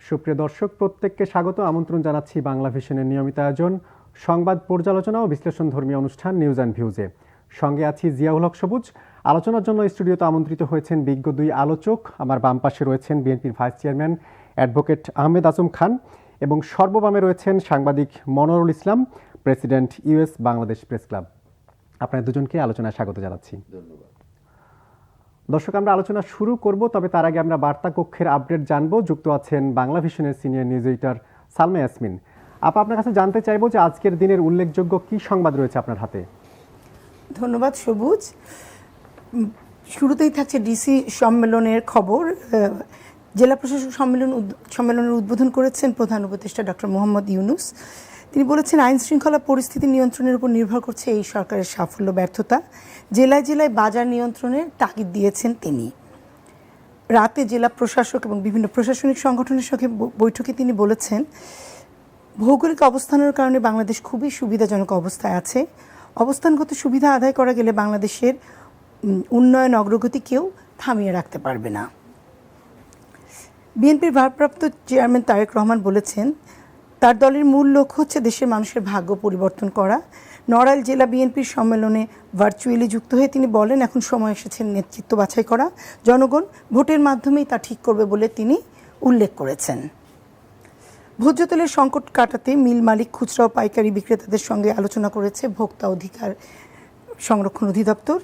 সুপ্রিয় দর্শক, প্রত্যেককে স্বাগত আমন্ত্রণ জানাচ্ছি বাংলা ভিশনের নিয়মিত আয়োজন সংবাদ পর্যালোচনা ও বিশ্লেষণ ধর্মী অনুষ্ঠান নিউজ অ্যান্ড ভিউজে। সঙ্গে আছি জিয়াউল হক সবুজ। আলোচনার জন্য স্টুডিওতে আমন্ত্রিত হয়েছেন বিজ্ঞ দুই আলোচক। আমার বাম পাশে রয়েছেন বিএনপির vice chairman advocate Ahmed Azam Khan এবং সর্ববামে রয়েছেন সাংবাদিক Monowarul Islam, president US Bangladesh press club. আপনাদের দুজনকে আলোচনায় স্বাগত জানাচ্ছি। ধন্যবাদ। দর্শক, আমরা আলোচনা শুরু করব, তবে তার আগে আমরা বার্তা কক্ষের আপডেট জানবো। যুক্ত আছেন বাংলা ভিশনের senior news editor Salma Yasmin. আপনার কাছে জানতে চাইবো যে আজকের দিনের উল্লেখযোগ্য কি সংবাদ রয়েছে আপনার হাতে। ধন্যবাদ সবুজ। শুরুতেই থাকছে ডিসি সম্মেলনের খবর। জেলা প্রশাসক সম্মেলনের উদ্বোধন করেছেন প্রধান উপদেষ্টা ডক্টর মোহাম্মদ ইউনুস। তিনি বলেছেন, আইন শৃঙ্খলা পরিস্থিতি নিয়ন্ত্রণের উপর নির্ভর করছে এই সরকারের সাফল্য ব্যর্থতা। জেলায় জেলায় বাজার নিয়ন্ত্রণের তাগিদ দিয়েছেন তিনি। রাতে জেলা প্রশাসক এবং বিভিন্ন প্রশাসনিক সংগঠনের সঙ্গে বৈঠকে তিনি বলেছেন, ভৌগোলিক অবস্থানের কারণে বাংলাদেশ খুবই সুবিধাজনক অবস্থায় আছে। অবস্থানগত সুবিধা আদায় করা গেলে বাংলাদেশের উন্নয়ন অগ্রগতি কেউ থামিয়ে রাখতে পারবে না। বিএনপির ভারপ্রাপ্ত চেয়ারম্যান তারেক রহমান বলেছেন, তার দলের মূল লক্ষ্য হচ্ছে দেশের মানুষের ভাগ্য পরিবর্তন করা। নড়াইল জেলা বিএনপির সম্মেলনে ভার্চুয়ালি যুক্ত হয়ে তিনি বলেন, এখন সময় এসেছে নেতৃত্ব বাছাই করা। জনগণ ভোটের মাধ্যমেই তা ঠিক করবে বলে তিনি উল্লেখ করেছেন। ভোজ্য তেলের সংকট কাটাতে মিল মালিক, খুচরা ও পাইকারি বিক্রেতাদের সঙ্গে আলোচনা করেছে ভোক্তা অধিকার সংরক্ষণ অধিদপ্তর।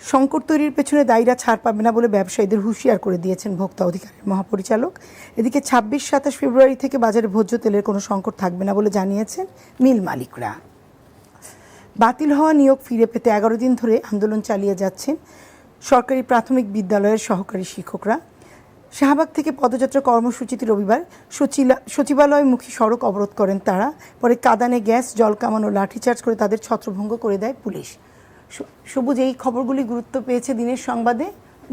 সংকট তৈরির পেছনে দায়ীরা ছাড় পাবে না বলে ব্যবসায়ীদের হুঁশিয়ার করে দিয়েছেন ভোক্তা অধিকারের মহাপরিচালক। এদিকে 26-27 ফেব্রুয়ারি থেকে বাজারে ভোজ্য তেলের কোনো সংকট থাকবে না বলে জানিয়েছেন মিল মালিকরা। বাতিল হওয়া নিয়োগ ফিরে পেতে 11 দিন ধরে আন্দোলন চালিয়ে যাচ্ছেন সরকারি প্রাথমিক বিদ্যালয়ের সহকারী শিক্ষকরা। শাহবাগ থেকে পদযাত্রা কর্মসূচিতে রবিবার সচিবালয়মুখী সড়ক অবরোধ করেন তারা। পরে কাঁদানে গ্যাস, জল কামান ও লাঠিচার্জ করে তাদের ছত্রভঙ্গ করে দেয় পুলিশ। সবুজ, এই খবরগুলি গুরুত্ব পেয়েছে দিনের সংবাদে।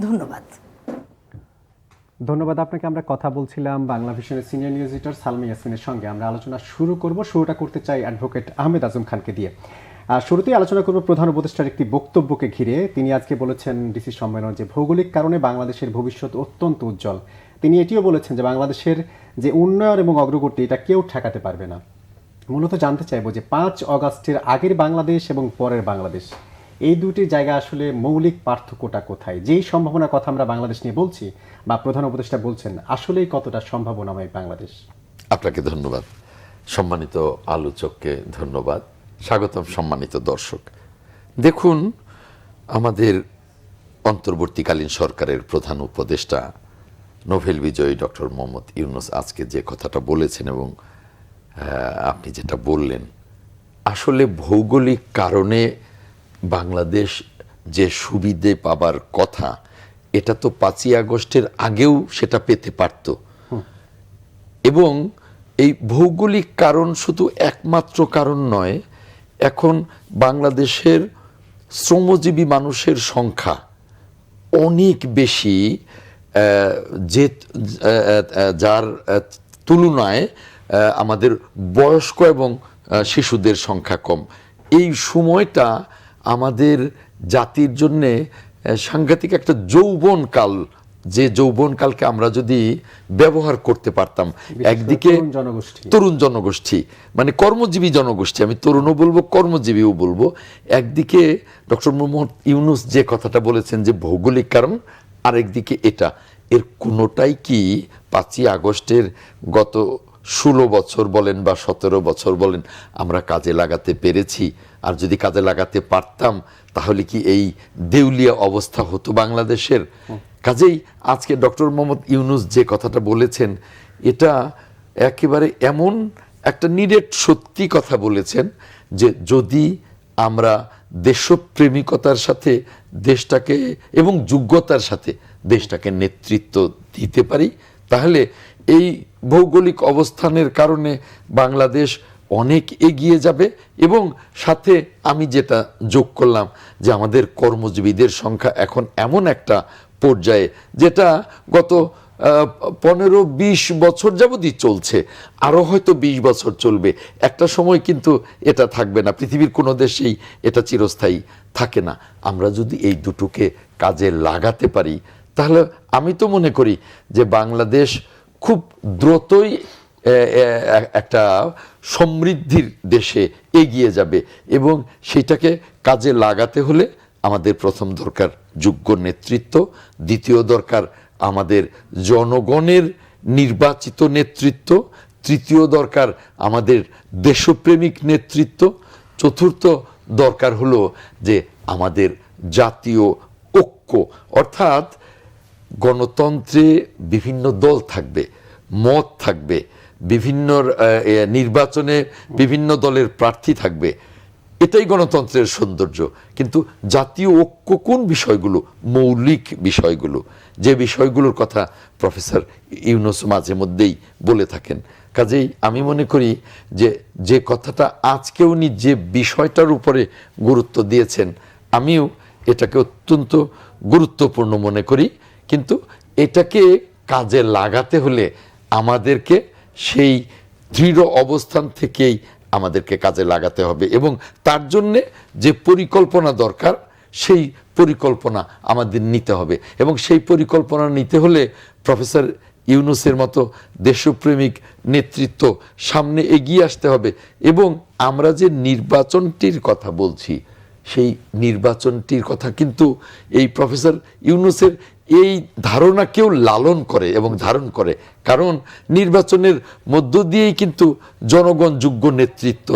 ধন্যবাদ। ধন্যবাদ আপনাকে। আমরা কথা বলছিলাম বাংলা ভিশনের সিনিয়র নিউজ এডিটর সালমা ইয়াসমিনের সঙ্গে। আমরা আলোচনা শুরুটা করতে চাই অ্যাডভোকেট আহমেদ আজম খানকে দিয়ে। শুরুতেই আলোচনা করব প্রধান উপদেষ্টার একটি বক্তব্যকে ঘিরে। তিনি আজকে বলেছেন ডিসি সম্মেলন যে ভৌগোলিক কারণে বাংলাদেশের ভবিষ্যৎ অত্যন্ত উজ্জ্বল। তিনি এটিও বলেছেন যে বাংলাদেশের যে উন্নয়ন এবং অগ্রগতি এটা কেউ ঠেকাতে পারবে না। মূলত জানতে চাইব যে 5 অগাস্টের আগের বাংলাদেশ এবং পরের বাংলাদেশ, এই দুটি জায়গা আসলে মৌলিক পার্থক্যটা কোথায়? যেই সম্ভাবনার কথা আমরা বাংলাদেশ নিয়ে বলছি বা প্রধান উপদেষ্টা বলছেন, আসলেই কতটা সম্ভাবনাময় বাংলাদেশ? আপনাকে ধন্যবাদ, সম্মানিত আলোচককে ধন্যবাদ, স্বাগতম সম্মানিত দর্শক। দেখুন, আমাদের অন্তর্বর্তীকালীন সরকারের প্রধান উপদেষ্টা নোবেল বিজয়ী ডক্টর মোহাম্মদ ইউনুস আজকে যে কথাটা বলেছেন এবং আপনি যেটা বললেন, আসলে ভৌগোলিক কারণে বাংলাদেশ যে সুবিধে পাবার কথা, এটা তো 5ই আগস্টের আগেও সেটা পেতে পারত। এবং এই ভৌগোলিক কারণ শুধু একমাত্র কারণ নয়। এখন বাংলাদেশের শ্রমজীবী মানুষের সংখ্যা অনেক বেশি, যার তুলনায় আমাদের বয়স্ক এবং শিশুদের সংখ্যা কম। এই সময়টা আমাদের জাতির জন্যে সাংঘাতিক একটা যৌবনকাল, যে যৌবনকালকে আমরা যদি ব্যবহার করতে পারতাম, একদিকে তরুণ জনগোষ্ঠী মানে কর্মজীবী জনগোষ্ঠী, আমি তরুণও বলবো কর্মজীবীও বলবো, একদিকে ডক্টর মোহাম্মদ ইউনুস যে কথাটা বলেছেন যে ভৌগোলিক কারণ, আরেকদিকে এটা, এর কোনোটাই কি 5ই আগস্টের গত 16 বছর বলেন বা 17 বছর বলেন আমরা কাজে লাগাতে পেরেছি? আর যদি কাজে লাগাতে পারতাম তাহলে কি এই দেউলিয়া অবস্থা হতো বাংলাদেশের? কাজেই আজকে ডক্টর মোহাম্মদ ইউনুস যে কথাটা বলেছেন, এটা একেবারে এমন একটা নিরেট সত্যি কথা বলেছেন যে যদি আমরা দেশপ্রেমিকতার সাথে দেশটাকে এবং যোগ্যতার সাথে দেশটাকে নেতৃত্ব দিতে পারি, তাহলে এই ভৌগোলিক অবস্থানের কারণে বাংলাদেশ অনেক এগিয়ে যাবে। এবং সাথে আমি যেটা যোগ করলাম যে আমাদের কর্মজীবীদের সংখ্যা এখন এমন একটা পর্যায়ে, যেটা গত 15-20 বছর যাবতই চলছে, আরও হয়তো 20 বছর চলবে। একটা সময় কিন্তু এটা থাকবে না, পৃথিবীর কোনো দেশেই এটা চিরস্থায়ী থাকে না। আমরা যদি এই দুটোকে কাজে লাগাতে পারি, তাহলে আমি তো মনে করি যে বাংলাদেশ খুব দ্রুতই একটা সমৃদ্ধির দেশে এগিয়ে যাবে, এবং সেটাকে কাজে লাগাতে হলে আমাদের প্রথম দরকার যোগ্য নেতৃত্ব, দ্বিতীয় দরকার আমাদের জনগণের নির্বাচিত নেতৃত্ব, তৃতীয় দরকার আমাদের দেশপ্রেমিক নেতৃত্ব, চতুর্থ দরকার হলো যে আমাদের জাতীয় ঐক্য। অর্থাৎ গণতন্ত্রে বিভিন্ন দল থাকবে, মত থাকবে, বিভিন্ন নির্বাচনে বিভিন্ন দলের প্রার্থী থাকবে, এটাই গণতন্ত্রের সৌন্দর্য। কিন্তু জাতীয় ঐক্য কোন বিষয়গুলো? মৌলিক বিষয়গুলো, যে বিষয়গুলোর কথা প্রফেসর ইউনূস মাঝে মধ্যেই বলে থাকেন। কাজেই আমি মনে করি যে যে কথাটা আজকে উনি যে বিষয়টার উপরে গুরুত্ব দিয়েছেন, আমিও এটাকে অত্যন্ত গুরুত্বপূর্ণ মনে করি। কিন্তু এটাকে কাজে লাগাতে হলে আমাদেরকে সেই দৃঢ় অবস্থান থেকেই আমাদেরকে কাজে লাগাতে হবে, এবং তার জন্যে যে পরিকল্পনা দরকার সেই পরিকল্পনা আমাদের নিতে হবে। এবং সেই পরিকল্পনা নিতে হলে প্রফেসর ইউনূসের মতো দেশপ্রেমিক নেতৃত্ব সামনে এগিয়ে আসতে হবে। এবং আমরা যে নির্বাচনটির কথা বলছি, সেই নির্বাচনটির কথা কিন্তু এই প্রফেসর ইউনূসের এই ধারণাকেও লালন করে এবং ধারণ করে। কারণ নির্বাচনের মধ্য দিয়েই কিন্তু জনগণ যোগ্য নেতৃত্ব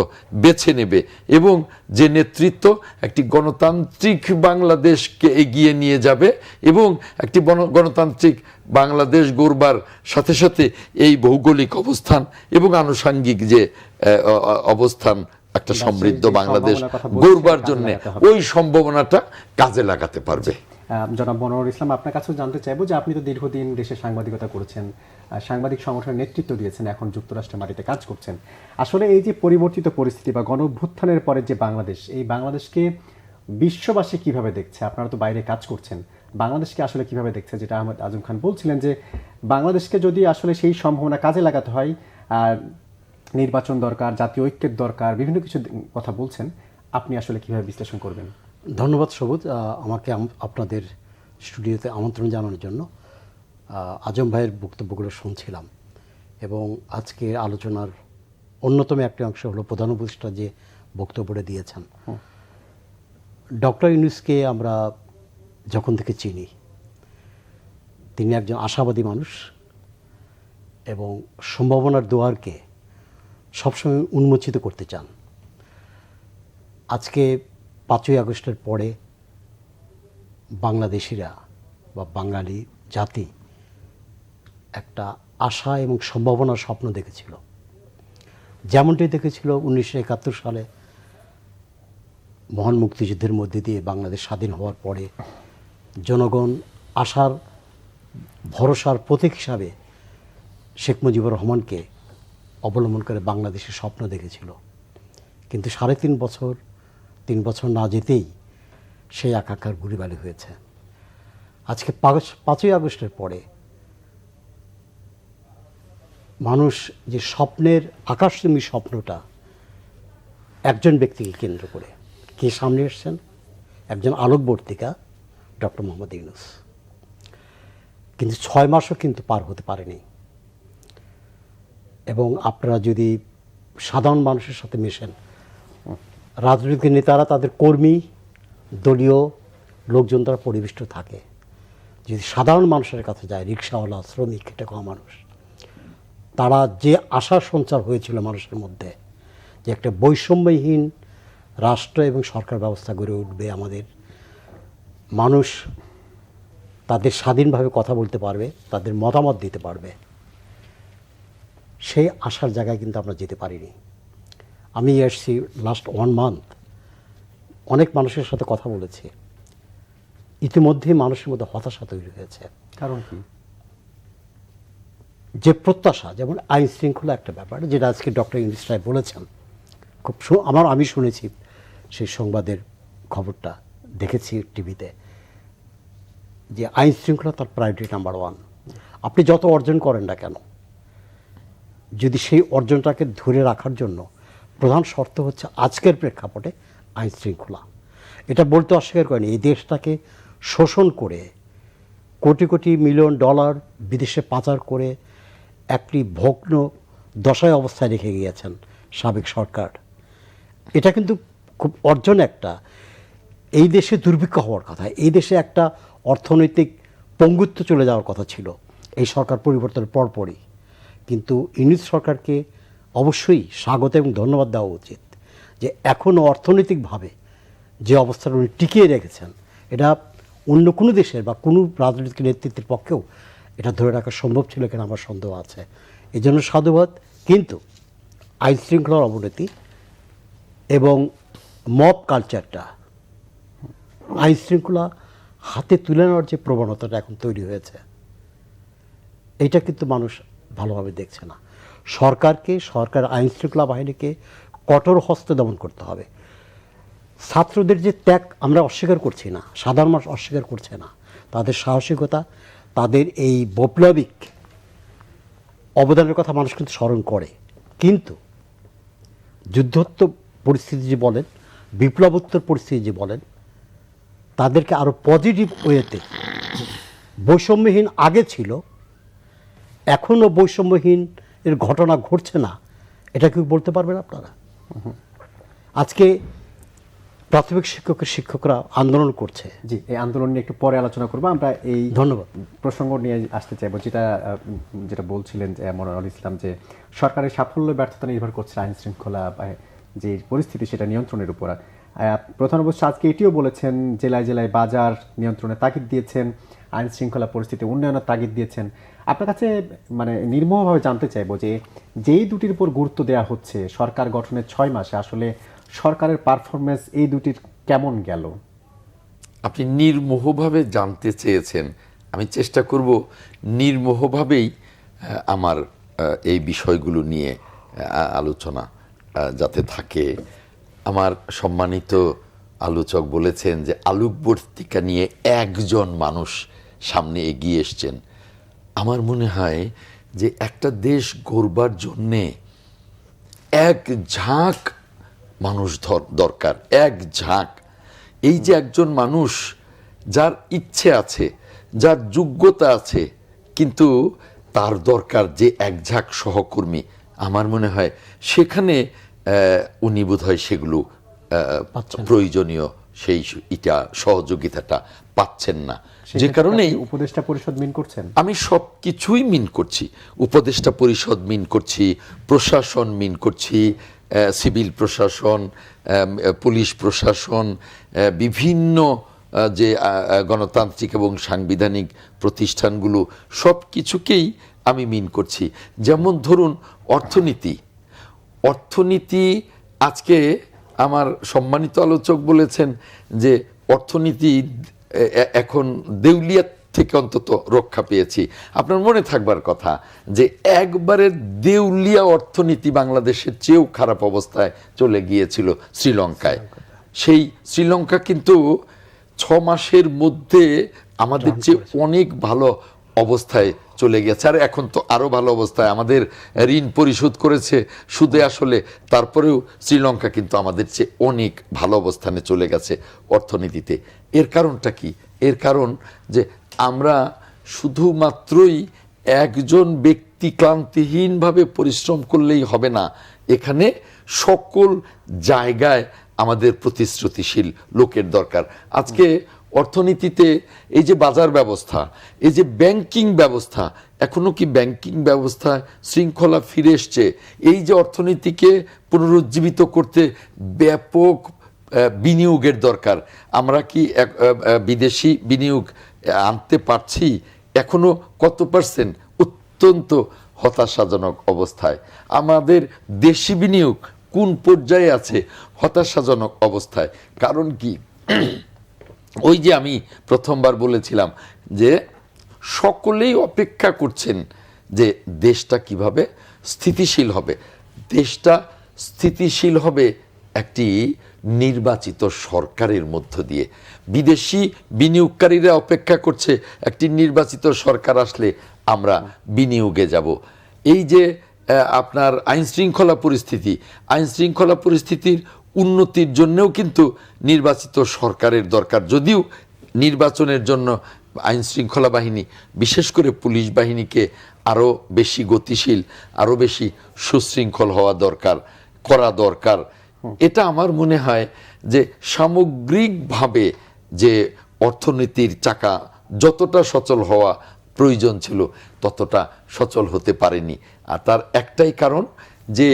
বেছে নেবে, এবং যে নেতৃত্ব একটি গণতান্ত্রিক বাংলাদেশকে এগিয়ে নিয়ে যাবে, এবং একটি গণতান্ত্রিক বাংলাদেশ গড়বার সাথে সাথে এই ভৌগোলিক অবস্থান এবং আনুষঙ্গিক যে অবস্থান, একটা সমৃদ্ধ বাংলাদেশ গড়বার জন্য ওই সম্ভাবনাটা কাজে লাগাতে পারবে। জনাব মনোয়ার ইসলাম, আপনার কাছেও জানতে চাইবো যে আপনি তো দীর্ঘদিন দেশে সাংবাদিকতা করেছেন, সাংবাদিক সংগঠনের নেতৃত্ব দিয়েছেন, এখন যুক্তরাষ্ট্রের মাটিতে কাজ করছেন। আসলে এই যে পরিবর্তিত পরিস্থিতি বা গণঅভ্যুত্থানের পরে যে বাংলাদেশ, এই বাংলাদেশকে বিশ্ববাসী কিভাবে দেখছে? আপনারা তো বাইরে কাজ করছেন, বাংলাদেশকে আসলে কিভাবে দেখছে? যেটা আহমেদ আজম খান বলছিলেন যে বাংলাদেশকে যদি আসলে সেই সম্ভাবনা কাজে লাগাতে হয়, নির্বাচন দরকার, জাতীয় ঐক্যের দরকার, বিভিন্ন কিছু কথা বলছেন, আপনি আসলে কিভাবে বিশ্লেষণ করবেন? ধন্যবাদ সবুজ, আমাকে আপনাদের স্টুডিওতে আমন্ত্রণ জানানোর জন্য। আজম ভাইয়ের বক্তব্যগুলো শুনছিলাম, এবং আজকে আলোচনার অন্যতম একটি অংশ হলো প্রধান উপদেষ্টা যে বক্তব্যটা দিয়েছেন। ডক্টর ইউনূসকে আমরা যখন থেকে চিনি, তিনি একজন আশাবাদী মানুষ, এবং সম্ভাবনার দুয়ারকে সবসময় উন্মোচিত করতে চান। আজকে 5ই আগস্টের পরে বাংলাদেশিরা বা বাঙালি জাতি একটা আশা এবং সম্ভাবনার স্বপ্ন দেখেছিল, যেমনটি দেখেছিল 1971 সালে মহান মুক্তিযুদ্ধের মধ্যে দিয়ে বাংলাদেশ স্বাধীন হওয়ার পরে জনগণ আশার ভরসার প্রতীক হিসাবে শেখ মুজিবুর রহমানকে অবলম্বন করে বাংলাদেশের স্বপ্ন দেখেছিল। কিন্তু 3.5 বছর না যেতেই সেই আকাঙ্ক্ষার গুলিবালি হয়েছে। আজকে 5ই আগস্টের পরে মানুষ যে স্বপ্নের আকাশচুম্বী স্বপ্নটা একজন ব্যক্তিকে কেন্দ্র করে কে সামনে এসছেন? একজন আলোকবর্তিকা, ডক্টর মোহাম্মদ ইউনূস। কিন্তু 6 মাসও কিন্তু পার হতে পারেনি। এবং আপনারা যদি সাধারণ মানুষের সাথে মেশেন, রাজনৈতিক নেতারা তাদের কর্মী, দলীয় লোকজন দ্বারা পরিবেষ্ট থাকে। যদি সাধারণ মানুষের কাছে যায়, রিক্সাওয়ালা, শ্রমিক, খেটে খাওয়া মানুষ, তারা যে আশার সঞ্চার হয়েছিল মানুষের মধ্যে যে একটা বৈষম্যহীন রাষ্ট্র এবং সরকার ব্যবস্থা গড়ে উঠবে, আমাদের মানুষ তাদের স্বাধীনভাবে কথা বলতে পারবে, তাদের মতামত দিতে পারবে, সেই আশার জায়গায় কিন্তু আমরা যেতে পারিনি। আমি এসছি লাস্ট 1 মান্থ, অনেক মানুষের সাথে কথা বলেছি, ইতিমধ্যেই মানুষের মধ্যে হতাশা তৈরি হয়েছে। কারণ কি? যে প্রত্যাশা, যেমন আইন শৃঙ্খলা একটা ব্যাপার, যেটা আজকে ডক্টর ইউনূস সাহেব বলেছেন, খুব আমি শুনেছি সেই সংবাদের খবরটা, দেখেছি টিভিতে, যে আইন শৃঙ্খলা তার প্রায়োরিটি নাম্বার 1। আপনি যত অর্জন করেন না কেন, যদি সেই অর্জনটাকে ধরে রাখার জন্য প্রধান শর্ত হচ্ছে আজকের প্রেক্ষাপটে আইন শৃঙ্খলা। এটা বলতে অস্বীকার করেনি, এই দেশটাকে শোষণ করে কোটি কোটি $মিলিয়ন বিদেশে পাচার করে একটি ভগ্ন দশায় অবস্থায় রেখে গিয়েছেন সাবেক সরকার। এটা কিন্তু খুব অর্জন একটা। এই দেশে দুর্ভিক্ষ হওয়ার কথা, এই দেশে একটা অর্থনৈতিক পঙ্গুত্ব চলে যাওয়ার কথা ছিল এই সরকার পরিবর্তনের পরপরই। কিন্তু ইউনিট সরকারকে অবশ্যই স্বাগত এবং ধন্যবাদ দেওয়া উচিত যে এখনও অর্থনৈতিকভাবে যে অবস্থাটা উনি টিকিয়ে রেখেছেন, এটা অন্য কোনো দেশের বা কোনো রাজনৈতিক নেতৃত্বের পক্ষেও এটা ধরে রাখা সম্ভব ছিল কিনা আমার সন্দেহ আছে। এই জন্য সাধুবাদ। কিন্তু আইন শৃঙ্খলার অবনতি এবং মব কালচারটা, আইন শৃঙ্খলা হাতে তুলে নেওয়ার যে প্রবণতাটা এখন তৈরি হয়েছে, এইটা কিন্তু মানুষ ভালোভাবে দেখছে না। সরকার আইন শৃঙ্খলা বাহিনীকে কঠোর হস্তে দমন করতে হবে। ছাত্রদের যে ত্যাগ আমরা অস্বীকার করছি না, সাধারণ মানুষ অস্বীকার করছে না, তাদের সাহসিকতা, তাদের এই বৈপ্লবিক অবদানের কথা মানুষ কিন্তু স্মরণ করে। কিন্তু যুদ্ধোত্তর পরিস্থিতি যে বলেন, বিপ্লবোত্তর পরিস্থিতি যে বলেন, তাদেরকে আরও পজিটিভ ওয়েতে, বৈষম্যহীন আগে ছিল, এখনও বৈষম্যহীন এর ঘটনা ঘটছে না, এটা কি বলতে পারবেন আপনারা? আজকে প্রাথমিক শিক্ষকরা আন্দোলন করছে। জি, এই আন্দোলন নিয়ে একটু পরে আলোচনা করবো। আমরা এই ধন্যবাদ। প্রসঙ্গ নিয়ে আসতে চাইবো, যেটা বলছিলেন যে মনোয়ার ইসলাম, যে সরকারের সাফল্য ব্যর্থতা নির্ভর করছে আইন শৃঙ্খলা বা যে পরিস্থিতি সেটা নিয়ন্ত্রণের উপর। প্রধান অবশ্য আজকে এটিও বলেছেন, জেলায় জেলায় বাজার নিয়ন্ত্রণের তাগিদ দিয়েছেন, আইন শৃঙ্খলা পরিস্থিতি উন্নয়নের তাগিদ দিয়েছেন। আপনার কাছে মানে নির্মোহভাবে জানতে চাইবো যে যেই দুটির উপর গুরুত্ব দেওয়া হচ্ছে সরকার গঠনের 6 মাসে, আসলে সরকারের পারফরমেন্স এই দুটির কেমন গেল? আপনি নির্মোহভাবে জানতে চেয়েছেন, আমি চেষ্টা করব নির্মোহভাবেই আমার এই বিষয়গুলো নিয়ে আলোচনা যাতে থাকে। আমার সম্মানিত আলোচক বলেছেন যে আলোকবর্তিকা নিয়ে একজন মানুষ সামনে এগিয়ে এসছেন। আমার মনে হয় যে একটা দেশ গড়বার জন্যে এক ঝাঁক মানুষ দরকার, এক ঝাঁক। এই যে একজন মানুষ যার ইচ্ছে আছে, যার যোগ্যতা আছে, কিন্তু তার দরকার যে এক ঝাঁক সহকর্মী। আমার মনে হয় সেখানে উনি বোধহয় সেগুলো প্রয়োজনীয় সেই সহযোগিতাটা পাচ্ছেন না, যে কারণেই উপদেষ্টা পরিষদ মিন করছেন। আমি সব কিছুই মিন করছি, উপদেষ্টা পরিষদ মিন করছি, প্রশাসন মিন করছি, সিভিল প্রশাসন, পুলিশ প্রশাসন, বিভিন্ন যে গণতান্ত্রিক এবং সাংবিধানিক প্রতিষ্ঠানগুলো, সব কিছুকেই আমি মিন করছি। যেমন ধরুন অর্থনীতি আজকে আমার সম্মানিত আলোচক বলেছেন যে অর্থনীতি এখন দেউলিয়াত থেকে অন্তত রক্ষা পেয়েছি। আপনার মনে থাকবার কথা যে একবারে দেউলিয়া অর্থনীতি বাংলাদেশের চেয়েও খারাপ অবস্থায় চলে গিয়েছিল শ্রীলঙ্কায়। সেই শ্রীলঙ্কা কিন্তু 6 মাসের মধ্যে আমাদের চেয়ে অনেক ভালো অবস্থায় চলে গেছে, আর এখন তো আরো ভালো অবস্থায়। আমাদের ঋণ পরিশোধ করেছে সুদে আসলে, তারপরেও শ্রীলঙ্কা কিন্তু আমাদের চেয়ে অনেক ভালো অবস্থানে চলে গেছে অর্থনীতিতে। এর কারণটা কি? এর কারণ যে আমরা শুধুমাত্রই একজন ব্যক্তি ক্লান্তিহীনভাবে পরিশ্রম করলেই হবে না, এখানে সকল জায়গায় আমাদের প্রতিশ্রুতিশীল লোকের দরকার। আজকে অর্থনীতিতে এই যে বাজার ব্যবস্থা, এই যে ব্যাংকিং ব্যবস্থা, এখনো কি ব্যাংকিং ব্যবস্থায় শৃঙ্খলা ফিরে এসছে? এই যে অর্থনীতিকে পুনরুজ্জীবিত করতে ব্যাপক বিনিয়োগের দরকার, আমরা কি বিদেশি বিনিয়োগ আনতে পারছি? এখনো কত পার্সেন্ট? অত্যন্ত হতাশাজনক অবস্থায়। আমাদের দেশি বিনিয়োগ কোন পর্যায়ে আছে? হতাশাজনক অবস্থায়। কারণ কি? ওই যে আমি প্রথমবার বলেছিলাম যে সকলেই অপেক্ষা করছেন যে দেশটা কিভাবে স্থিতিশীল হবে। দেশটা স্থিতিশীল হবে একটি নির্বাচিত সরকারের মধ্য দিয়ে। বিদেশি বিনিয়োগকারীরা অপেক্ষা করছে একটি নির্বাচিত সরকার আসলে আমরা বিনিয়োগে যাব। এই যে আপনার আইন শৃঙ্খলা পরিস্থিতির উন্নতির জন্যও কিন্তু নির্বাচিত সরকারের দরকার। যদিও নির্বাচনের জন্য আইন শৃঙ্খলা বাহিনী, বিশেষ করে পুলিশ বাহিনীকে আরও বেশি গতিশীল, আরও বেশি সুশৃঙ্খল হওয়া করা দরকার। এটা আমার মনে হয় যে সামগ্রিকভাবে যে অর্থনীতির চাকা যতটা সচল হওয়া প্রয়োজন ছিল ততটা সচল হতে পারেনি। আর তার একটাই কারণ যে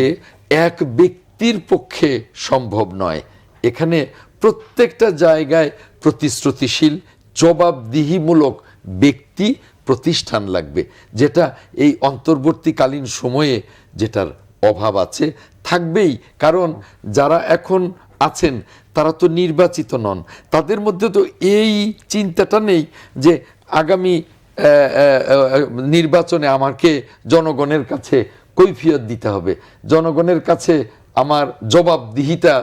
এক ব্যক্তির পক্ষে সম্ভব নয়। এখানে প্রত্যেকটা জায়গায় প্রতিশ্রুতিশীল জবাবদিহিমূলক ব্যক্তি প্রতিষ্ঠান লাগবে, যেটা এই অন্তর্বর্তীকালীন সময়ে যেটার অভাব আছে, থাকবেই। কারণ যারা এখন আছেন তারা তো নির্বাচিত নন, তাদের মধ্যে তো এই চিন্তাটা নেই যে আগামী নির্বাচনে আমাকে জনগণের কাছে কৈফিয়ত দিতে হবে, জনগণের কাছে আমার জবাবদিহিতা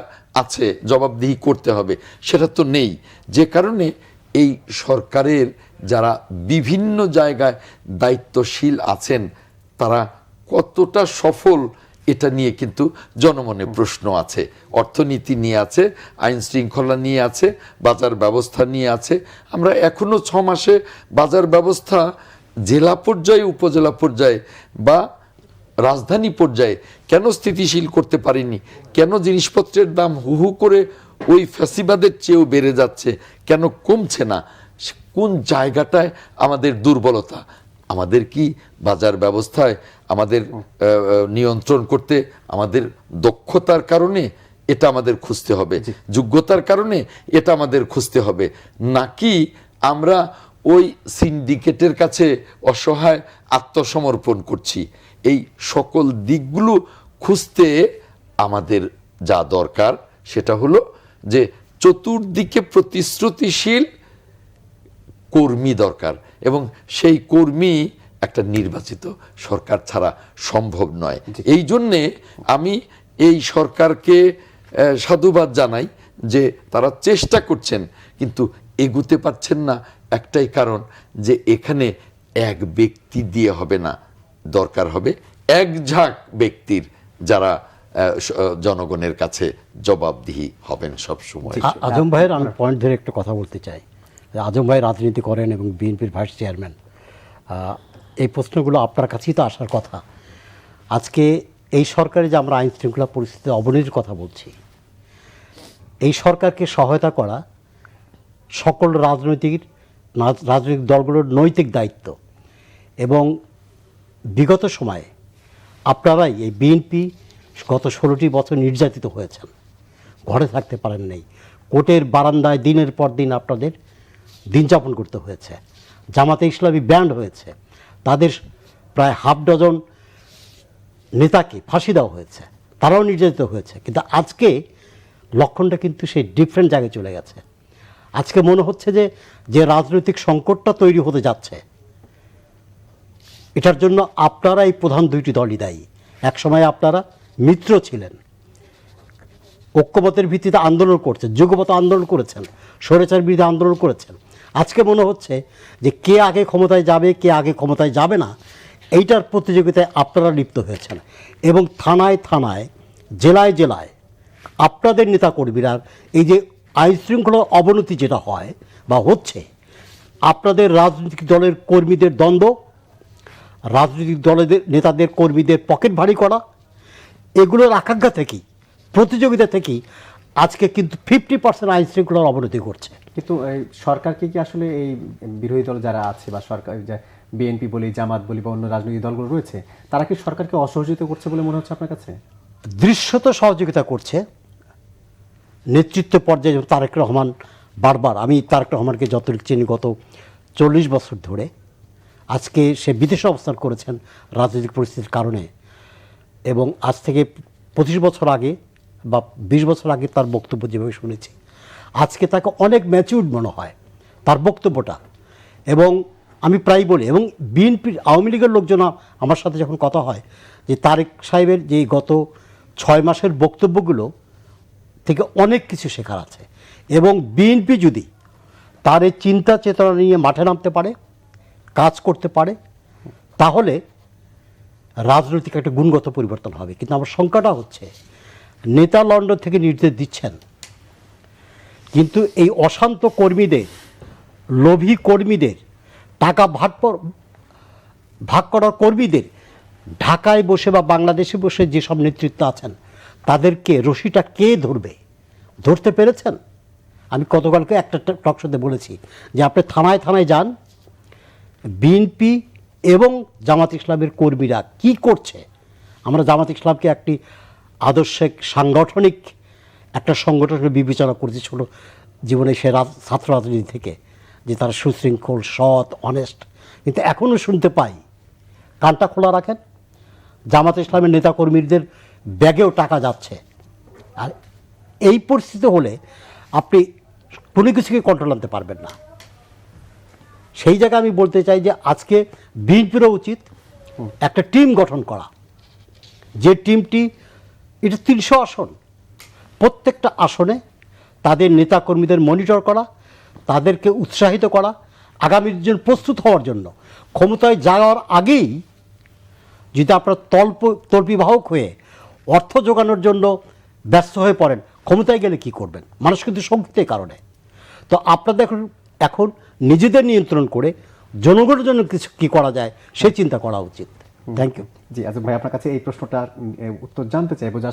আছে, জবাবদিহি করতে হবে, সেটা তো নেই। যে কারণে এই সরকারের যারা বিভিন্ন জায়গায় দায়িত্বশীল আছেন তারা কতটা সফল এটা নিয়ে কিন্তু জনমনে প্রশ্ন আছে। অর্থনীতি নিয়ে আছে, আইন শৃঙ্খলা নিয়ে আছে, বাজার ব্যবস্থা নিয়ে আছে। আমরা এখনো 6 মাসে বাজার ব্যবস্থা জেলা পর্যায়ে, উপজেলা পর্যায়ে বা রাজধানী পর্যায়ে কেন স্থিতিশীল করতে পারিনি? কেন জিনিসপত্রের দাম হু হু করে ওই ফ্যাসিবাদের চেয়েও বেড়ে যাচ্ছে, কেন কমছে না? কোন জায়গাটায় আমাদের দুর্বলতা? আমাদের কি বাজার ব্যবস্থায় আমাদের নিয়ন্ত্রণ করতে আমাদের দক্ষতার কারণে এটা আমাদের খুঁজতে হবে, যোগ্যতার কারণে এটা আমাদের খুঁজতে হবে, নাকি আমরা ওই সিন্ডিকেটের কাছে অসহায় আত্মসমর্পণ করছি? এই সকল দিকগুলো খুঁজতে আমাদের যা দরকার সেটা হলো যে চতুর্দিকে প্রতিশ্রুতিশীল কর্মী দরকার, এবং সেই কর্মী একটা নির্বাচিত সরকার ছাড়া সম্ভব নয়। এই জন্যে আমি এই সরকারকে সাধুবাদ জানাই যে তারা চেষ্টা করছেন কিন্তু এগুতে পারছেন না। একটাই কারণ যে এখানে এক ব্যক্তি দিয়ে হবে না, দরকার হবে এক ঝাঁক ব্যক্তির যারা জনগণের কাছে জবাবদিহি হবেন সব সময়। আজম ভাইয়ের আমি পয়েন্ট ধরে একটা কথা বলতে চাই। আজম ভাই রাজনীতি করেন এবং বিএনপির ভাইস চেয়ারম্যান, এই প্রশ্নগুলো আপনার কাছেই তো আসার কথা। আজকে এই সরকারে যে আমরা আইন শৃঙ্খলা পরিস্থিতির অবনতির কথা বলছি, এই সরকারকে সহায়তা করা সকল রাজনৈতিক দলগুলোর নৈতিক দায়িত্ব। এবং বিগত সময়ে আপনারাই এই বিএনপি গত 16টি বছর নির্যাতিত হয়েছেন, ঘরে থাকতে পারেন নাই, কোর্টের বারান্দায় দিনের পর দিন আপনাদের দিন যাপন করতে হয়েছে, জামাতে ইসলামী ব্যান্ড হয়েছে, তাদের প্রায় হাফ ডজন নেতাকে ফাঁসি দেওয়া হয়েছে, তারাও নির্যাতিত হয়েছে। কিন্তু আজকে লক্ষণটা কিন্তু সেই ডিফারেন্ট জায়গায় চলে গেছে। আজকে মনে হচ্ছে যে রাজনৈতিক সংকটটা তৈরি হতে যাচ্ছে, এটার জন্য আপনারা এই প্রধান দুইটি দলই দায়ী। একসময় আপনারা মিত্র ছিলেন, ঐক্যমতের ভিত্তিতে আন্দোলন করছেন, যুগপৎ আন্দোলন করেছেন, স্বৈরাচার বিরুদ্ধে আন্দোলন করেছেন। আজকে মনে হচ্ছে যে কে আগে ক্ষমতায় যাবে, কে আগে ক্ষমতায় যাবে না, এইটার প্রতিযোগিতায় আপনারা লিপ্ত হয়েছেন। এবং থানায় থানায়, জেলায় জেলায় আপনাদের নেতাকর্মীরা এই যে আইন শৃঙ্খলার অবনতি যেটা হয় বা হচ্ছে, আপনাদের রাজনৈতিক দলের কর্মীদের দ্বন্দ্ব, রাজনৈতিক দলের নেতাদের কর্মীদের পকেট ভারী করা, এগুলোর আকাঙ্ক্ষা থেকেই, প্রতিযোগিতা থেকেই আজকে কিন্তু 50% আইন শৃঙ্খলার অবনতি করছে। কিন্তু সরকারকে কি আসলে এই বিরোধী দল যারা আছে বা সরকার বিএনপি বলি, জামাত বলি বা অন্য রাজনৈতিক দলগুলো রয়েছে, তারা কি সরকারকে অসহযোগিতা করছে বলে মনে হচ্ছে আপনার কাছে? দৃশ্যত সহযোগিতা করছে নেতৃত্ব পর্যায়ে। তারেক রহমান বারবার, আমি তারেক রহমানকে যতটুকু চিনি গত 40 বছর ধরে, আজকে সে বিদেশে অবস্থান করেছেন রাজনৈতিক পরিস্থিতির কারণে, এবং আজ থেকে 25 বছর আগে বা 20 বছর আগে তার বক্তব্য যেভাবে শুনেছি, আজকে তাকে অনেক ম্যাচিউরড মনে হয় তার বক্তব্যটা। এবং আমি প্রায় বলি, এবং বিএনপির আওয়ামী লীগের লোকজন আমার সাথে যখন কথা হয়, যে তারেক সাহেবের যে গত 6 মাসের বক্তব্যগুলো থেকে অনেক কিছু শেখার আছে। এবং বিএনপি যদি তার এই চিন্তা চেতনা নিয়ে মাঠে নামতে পারে, কাজ করতে পারে, তাহলে রাজনৈতিক একটা গুণগত পরিবর্তন হবে। কিন্তু আমার শঙ্কাটা হচ্ছে, নেতা লন্ডন থেকে নির্দেশ দিচ্ছেন, কিন্তু এই অশান্ত কর্মীদের, লোভী কর্মীদের টাকা ভাগ করার কর্মীদের ঢাকায় বসে বা বাংলাদেশে বসে যেসব নেতৃত্ব আছেন তাদেরকে রশিটা কে ধরবে, ধরতে পেরেছেন? আমি গতকালকে একটা টকশোতে বলেছি যে আপনি থানায় থানায় যান, বিএনপি এবং জামাত ইসলামের কর্মীরা কি করছে। আমরা জামাত ইসলামকে একটি আদর্শিক সাংগঠনিক একটা সংগঠনের বিবেচনা করছি ছোট জীবনে সে ছাত্র রাজনীতি থেকে, যে তারা সুশৃঙ্খল, সৎ, অনেস্ট, কিন্তু এখনও শুনতে পাই, কানটা খোলা রাখেন, জামাত ইসলামের নেতাকর্মীদের ব্যাগেও টাকা যাচ্ছে। আর এই পরিস্থিতি হলে আপনি কোনো কিছুকে কন্ট্রোল আনতে পারবেন না। সেই জায়গায় আমি বলতে চাই যে আজকে বিএনপিরও উচিত একটা টিম গঠন করা, যে টিমটি, এটা 300 আসন, প্রত্যেকটা আসনে তাদের নেতাকর্মীদের মনিটর করা, তাদেরকে উৎসাহিত করা, আগামীর জন্য প্রস্তুত হওয়ার জন্য। ক্ষমতায় যাওয়ার আগেই যদি আপনারা তল্পিবাহক হয়ে অর্থ জোগানোর জন্য ব্যস্ত হয়ে পড়েন, ক্ষমতায় গেলে কি করবেন? মানুষ কিন্তু শক্তির কারণে। তো আপনাদের এখন নিজেদের নিয়ন্ত্রণ করে জনগণের জন্য কিছু কী করা যায় সে চিন্তা করা উচিত। Thank you. জি আজম ভাই, আপনার কাছে এই প্রশ্নটার উত্তর জানতে চাইবো যে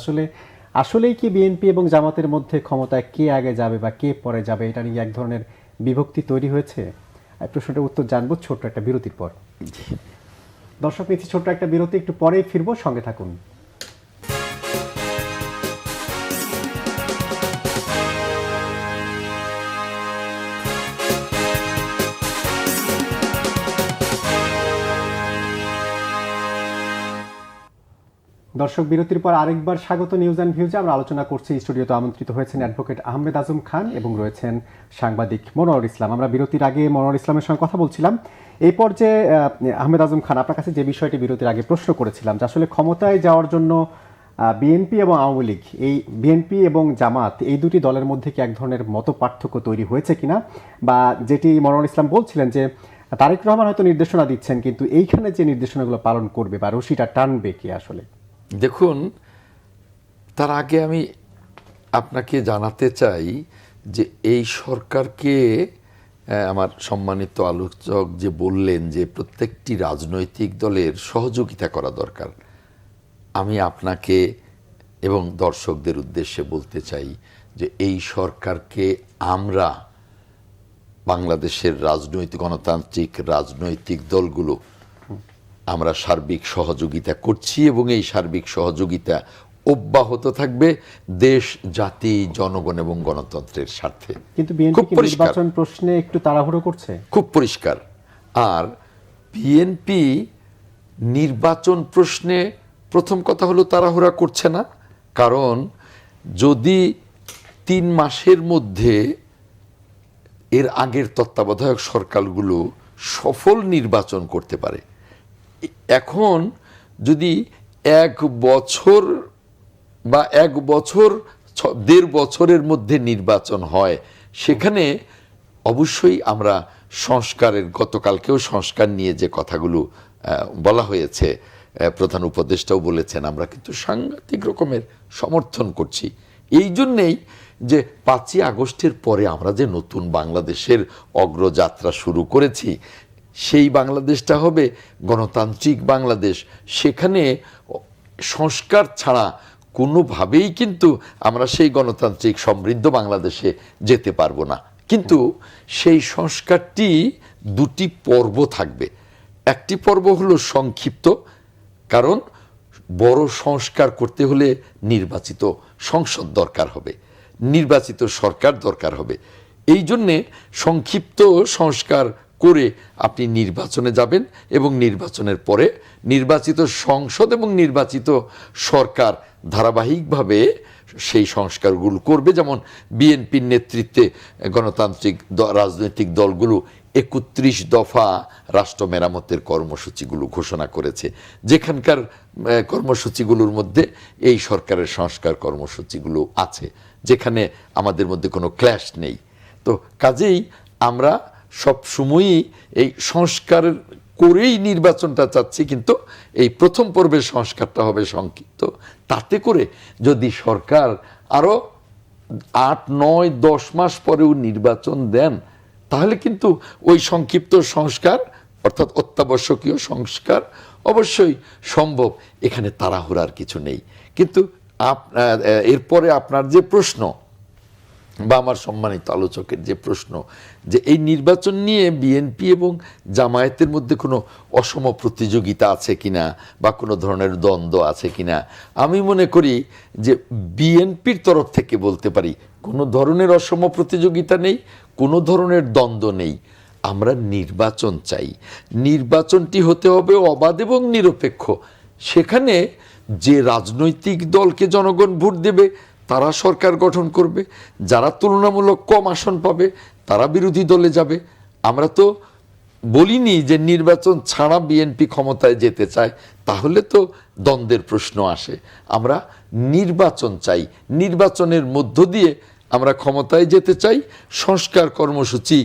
আসলেই কি বিএনপি এবং জামাতের মধ্যে ক্ষমতায় কে আগে যাবে বা কে পরে যাবে, এটা নিয়ে এক ধরনের বিভক্তি তৈরি হয়েছে? এই প্রশ্নটার উত্তর জানবো ছোট্ট একটা বিরতির পর। দর্শক, নিচ্ছি ছোট্ট একটা বিরতি, একটু পরেই ফিরবো, সঙ্গে থাকুন। দর্শক, বিরতির পর আরেকবার স্বাগত নিউজ অ্যান্ড ভিউজে। আমরা আলোচনা করছি, স্টুডিওতে আমন্ত্রিত হয়েছেন অ্যাডভোকেট আহমেদ আজম খান এবং রয়েছেন সাংবাদিক মনোয়ার ইসলাম। আমরা বিরতির আগে মনোয়ার ইসলামের সঙ্গে কথা বলছিলাম। এই পর্যায়ে আহমেদ আজম খান, আপনার কাছে যে বিষয়টি বিরতির আগে প্রশ্ন করেছিলাম যে আসলে ক্ষমতায় যাওয়ার জন্য বিএনপি এবং আওয়ামী লীগ, এই বিএনপি এবং জামাত, এই দুটি দলের মধ্যে কি এক ধরনের মত পার্থক্য তৈরি হয়েছে কিনা, বা যেটি মনোয়ার ইসলাম বলছিলেন যে তারেক রহমান হয়তো নির্দেশনা দিচ্ছেন, কিন্তু এইখানে যে নির্দেশনাগুলো পালন করবে বা রশিটা টানবে কে আসলে? দেখুন, তার আগে আমি আপনাকে জানাতে চাই যে এই সরকারকে, আমার সম্মানিত আলোচক যে বললেন যে প্রত্যেকটি রাজনৈতিক দলের সহযোগিতা করা দরকার, আমি আপনাকে এবং দর্শকদের উদ্দেশ্যে বলতে চাই যে এই সরকারকে আমরা বাংলাদেশের গণতান্ত্রিক রাজনৈতিক দলগুলো আমরা সার্বিক সহযোগিতা করছি এবং এই সার্বিক সহযোগিতা অব্যাহত থাকবে দেশ, জাতি, জনগণ এবং গণতন্ত্রের স্বার্থে। কিন্তু বিএনপি নির্বাচন প্রশ্নে একটু তাড়াহুড়ো করছে, খুব পরিষ্কার। আর বিএনপি নির্বাচন প্রশ্নে প্রথম কথা হলো তাড়াহুড়া করছে না, কারণ যদি 3 মাসের মধ্যে এর আগের তত্ত্বাবধায়ক সরকারগুলো সফল নির্বাচন করতে পারে, এখন যদি 1 বছর বা 1 বছর 1.5 বছরের মধ্যে নির্বাচন হয়, সেখানে অবশ্যই আমরা সংস্কারের, গতকালকেও সংস্কার নিয়ে যে কথাগুলো বলা হয়েছে, প্রধান উপদেষ্টাও বলেছেন, আমরা কিন্তু সাংঘাতিক রকমের সমর্থন করছি। এই জন্যেই যে 5ই আগস্টের পরে আমরা যে নতুন বাংলাদেশের অগ্রযাত্রা শুরু করেছি, সেই বাংলাদেশটা হবে গণতান্ত্রিক বাংলাদেশ। সেখানে সংস্কার ছাড়া কোনোভাবেই কিন্তু আমরা সেই গণতান্ত্রিক সমৃদ্ধ বাংলাদেশে যেতে পারবো না। কিন্তু সেই সংস্কারটি 2টি পর্ব থাকবে। একটি পর্ব হলো সংক্ষিপ্ত, কারণ বড় সংস্কার করতে হলে নির্বাচিত সংসদ দরকার হবে, নির্বাচিত সরকার দরকার হবে। এই জন্যে সংক্ষিপ্ত সংস্কার করে আপনি নির্বাচনে যাবেন এবং নির্বাচনের পরে নির্বাচিত সংসদ এবং নির্বাচিত সরকার ধারাবাহিকভাবে সেই সংস্কারগুলো করবে। যেমন বিএনপির নেতৃত্বে গণতান্ত্রিক রাজনৈতিক দলগুলো 31 দফা রাষ্ট্র মেরামতের কর্মসূচিগুলো ঘোষণা করেছে, যেখানকার কর্মসূচিগুলোর মধ্যে এই সরকারের সংস্কার কর্মসূচিগুলো আছে, যেখানে আমাদের মধ্যে কোনো ক্ল্যাশ নেই। তো কাজেই আমরা সব সময়ই এই সংস্কার করেই নির্বাচনটা চাচ্ছি, কিন্তু এই প্রথম পর্বের সংস্কারটা হবে সংক্ষিপ্ত। তাতে করে যদি সরকার আরও 8, 9, 10 মাস পরেও নির্বাচন দেন, তাহলে কিন্তু ওই সংক্ষিপ্ত সংস্কার অর্থাৎ অত্যাবশ্যকীয় সংস্কার অবশ্যই সম্ভব, এখানে তাড়াহুড়ার কিছু নেই। কিন্তু এরপরে আপনার যে প্রশ্ন বা আমার সম্মানিত আলোচকের যে প্রশ্ন, যে এই নির্বাচন নিয়ে বিএনপি এবং জামায়াতের মধ্যে কোনো অসম প্রতিযোগিতা আছে কিনা বা কোনো ধরনের দ্বন্দ্ব আছে কিনা, আমি মনে করি যে বিএনপির তরফ থেকে বলতে পারি কোনো ধরনের অসম প্রতিযোগিতা নেই, কোনো ধরনের দ্বন্দ্ব নেই। আমরা নির্বাচন চাই, নির্বাচনটি হতে হবে অবাধ এবং নিরপেক্ষ। সেখানে যে রাজনৈতিক দলকে জনগণ ভোট দেবে তারা সরকার গঠন করবে, যারা তুলনামূলক কম আসন পাবে তারা বিরোধী দলে যাবে। আমরা তো বলিনি যে নির্বাচন ছাড়া বিএনপি ক্ষমতায় যেতে চায়, তাহলে তো দ্বন্দ্বের প্রশ্ন আসে। আমরা নির্বাচন চাই, নির্বাচনের মধ্য দিয়ে আমরা ক্ষমতায় যেতে চাই, সংস্কার কর্মসূচি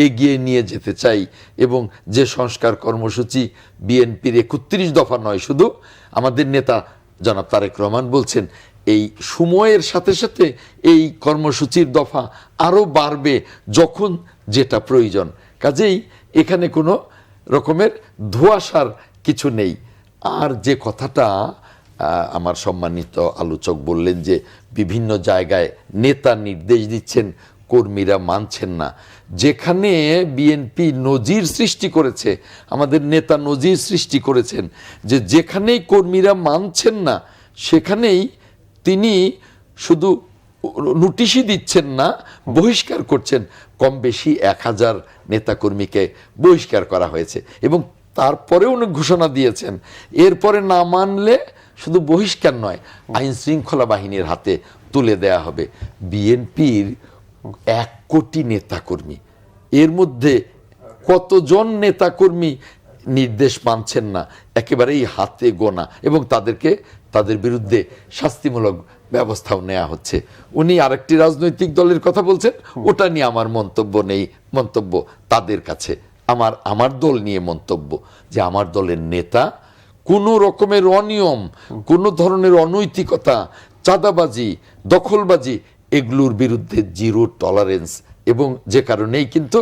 এগিয়ে নিয়ে যেতে চাই। এবং যে সংস্কার কর্মসূচি বিএনপির 31 দফা নয়, শুধু আমাদের নেতা জনাব তারেক রহমান বলছেন এই সময়ের সাথে সাথে এই কর্মসূচির দফা আরও বাড়বে যখন যেটা প্রয়োজন। কাজেই এখানে কোনো রকমের ধোঁয়াশার কিছু নেই। আর যে কথাটা আমার সম্মানিত আলোচক বললেন যে বিভিন্ন জায়গায় নেতা নির্দেশ দিচ্ছেন, কর্মীরা মানছেন না, যেখানে বিএনপি নজির সৃষ্টি করেছে, আমাদের নেতা নজির সৃষ্টি করেছেন যে যেখানেই কর্মীরা মানছেন না সেখানেই তিনি শুধু নোটিশই দিচ্ছেন না, বহিষ্কার করছেন। কম বেশি 1000 নেতাকর্মীকে বহিষ্কার করা হয়েছে এবং তারপরে উনি ঘোষণা দিয়েছেন এরপরে না মানলে শুধু বহিষ্কার নয়, আইন শৃঙ্খলা বাহিনীর হাতে তুলে দেয়া হবে। বিএনপির 1 কোটি নেতাকর্মী, এর মধ্যে কতজন নেতাকর্মী নির্দেশ মানছেন না, একেবারেই হাতে গোনা, এবং তাদের বিরুদ্ধে শাস্তিমূলক ব্যবস্থাও নেওয়া হচ্ছে। উনি আরেকটি রাজনৈতিক দলের কথা বলছেন, ওটা নিয়ে আমার মন্তব্য নেই, মন্তব্য তাদের কাছে। আমার দল নিয়ে মন্তব্য যে আমার দলের নেতা কোনো রকমের অনিয়ম, কোনো ধরনের অনৈতিকতা, চাঁদাবাজি, দখলবাজি, এগুলোর বিরুদ্ধে জিরো টলারেন্স। এবং যে কারণেই কিন্তু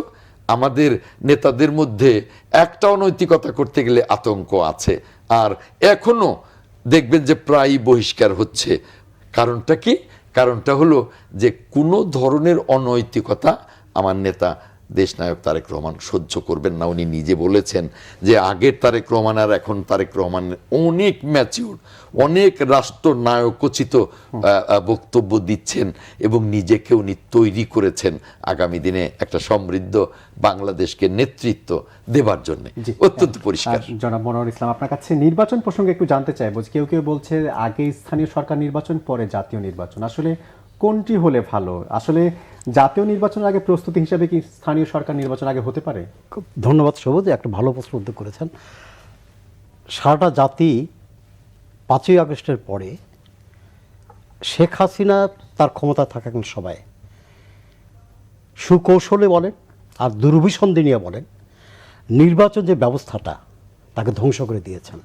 আমাদের নেতাদের মধ্যে একটা অনৈতিকতা করতে গেলে আতঙ্ক আছে, আর এখনো দেখবেন যে প্রায়ই বহিষ্কার হচ্ছে। কারণটা কি? কারণটা হলো যে কোনো ধরনের অনৈতিকতা আমার নেতা দেশনায়ক তারেক রহমান সহ্য করবেন না। উনি নিজে বলেছেন যে আগের তারেক রহমান আর এখন তারেক রহমান অনেক ম্যাচিউর, অনেক রাষ্ট্রনায়কোচিত বক্তব্য দিচ্ছেন এবং নিজেকে উনি তৈরি করেছেন আগামী দিনে একটা সমৃদ্ধ বাংলাদেশকে নেতৃত্ব দেবার জন্য। অত্যন্ত পরিষ্কার। জনাব মনোয়ার ইসলাম, আপনার কাছে নির্বাচন প্রসঙ্গে একটু জানতে চাইব। কেউ কেউ বলছে আগে স্থানীয় সরকার নির্বাচন, পরে জাতীয় নির্বাচন। আসলে কোনটি হলে ভালো? আসলে জাতীয় নির্বাচনের আগে প্রস্তুতি হিসাবে কি স্থানীয় সরকার নির্বাচন আগে হতে পারে? খুব ধন্যবাদ সবুজ, একটা ভালো প্রশ্ন উদ্যোগ করেছেন। সারাটা জাতি 5ই আগস্টের পরে শেখ হাসিনা তার ক্ষমতা থাকাকালীন সবাই সুকৌশলে বলেন আর দুর্বিসন্ধি নিয়ে বলেন নির্বাচন যে ব্যবস্থাটা তাকে ধ্বংস করে দিয়েছেন।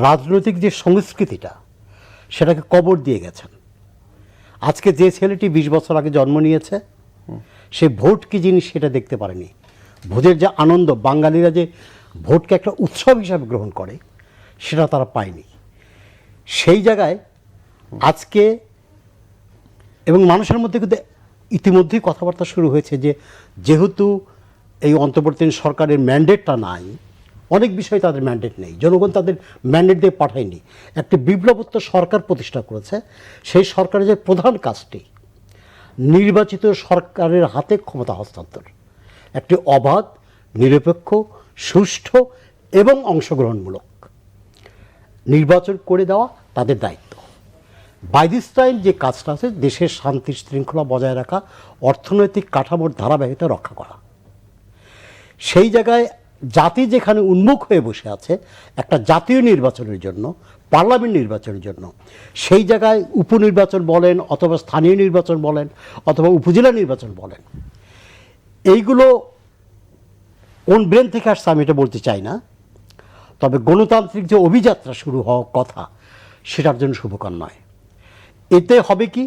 রাজনৈতিক যে সংস্কৃতিটা সেটাকে কবর দিয়ে গেছেন। আজকে যে ছেলেটি 20 বছর আগে জন্ম নিয়েছে সে ভোট কি জিনিস সেটা দেখতে পারেনি। ভোটের যে আনন্দ, বাঙালিরা যে ভোটকে একটা উৎসব হিসাবে গ্রহণ করে সেটা তারা পায়নি। সেই জায়গায় আজকে এবং মানুষের মধ্যে কিন্তু ইতিমধ্যেই কথাবার্তা শুরু হয়েছে যে যেহেতু এই অন্তর্বর্তীকালীন সরকারের ম্যান্ডেটটা নাই, অনেক বিষয়ে তাদের ম্যান্ডেট নেই, জনগণ তাদের ম্যান্ডেট দিয়ে পাঠায়নি, একটি বিপ্লবোত্তর সরকার প্রতিষ্ঠা করেছে। সেই সরকারের যে প্রধান কাজটি নির্বাচিত সরকারের হাতে ক্ষমতা হস্তান্তর, একটি অবাধ, নিরপেক্ষ, সুষ্ঠু এবং অংশগ্রহণমূলক নির্বাচন করে দেওয়া তাদের দায়িত্ব। বাই দিস টাইম যে কাজটা আছে দেশের শান্তি শৃঙ্খলা বজায় রাখা, অর্থনৈতিক কাঠামোর ধারাবাহিকতা রক্ষা করা। সেই জায়গায় জাতি যেখানে উন্মুখ হয়ে বসে আছে একটা জাতীয় নির্বাচনের জন্য, পার্লামেন্ট নির্বাচনের জন্য, সেই জায়গায় উপনির্বাচন বলেন অথবা স্থানীয় নির্বাচন বলেন অথবা উপজেলা নির্বাচন বলেন, এইগুলো কোন ব্রেন থেকে আসছে আমি এটা বলতে চাই না, তবে গণতান্ত্রিক যে অভিযাত্রা শুরু হওয়ার কথা সেটার জন্য শুভকর নয়। এতে হবে কি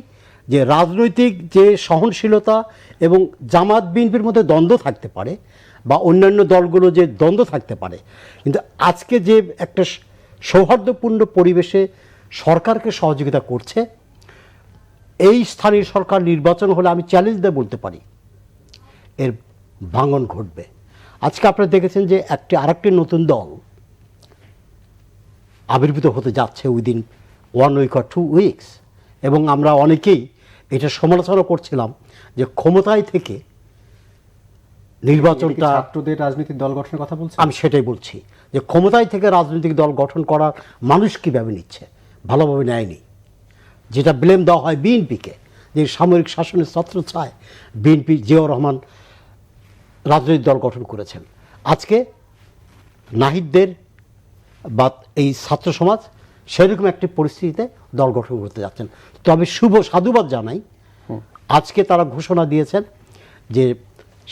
যে রাজনৈতিক যে সহনশীলতা এবং জামাত বিএনপির মধ্যে দ্বন্দ্ব থাকতে পারে, বা অন্যান্য দলগুলো যে দ্বন্দ্ব থাকতে পারে, কিন্তু আজকে যে একটা সৌহার্দ্যপূর্ণ পরিবেশে সরকারকে সহযোগিতা করছে, এই স্থানীয় সরকার নির্বাচন হলে আমি চ্যালেঞ্জ দিয়ে বলতে পারি এর ভাঙন ঘটবে। আজকে আপনারা দেখেছেন যে আরেকটি নতুন দল আবির্ভূত হতে যাচ্ছে উইদিন 1 উইক or 2 উইকস, এবং আমরা অনেকেই এটা সমালোচনা করছিলাম যে ক্ষমতায় থেকে নির্বাচনটা, ছাত্রদের রাজনৈতিক দল গঠনের কথা বলছেন? আমি সেটাই বলছি যে ক্ষমতায় থেকে রাজনৈতিক দল গঠন করার মানুষ কীভাবে নিচ্ছে, ভালোভাবে নেয়নি। যেটা ব্লেম দেওয়া হয় বিএনপিকে, যে সামরিক শাসনের ছত্রছায়ায় বিএনপি জিয়াউর রহমান রাজনৈতিক দল গঠন করেছেন। আজকে নাহিদদের বা এই ছাত্র সমাজ সেরকম একটি পরিস্থিতিতে দল গঠন করতে যাচ্ছেন। তবে সাধুবাদ জানাই, আজকে তারা ঘোষণা দিয়েছেন যে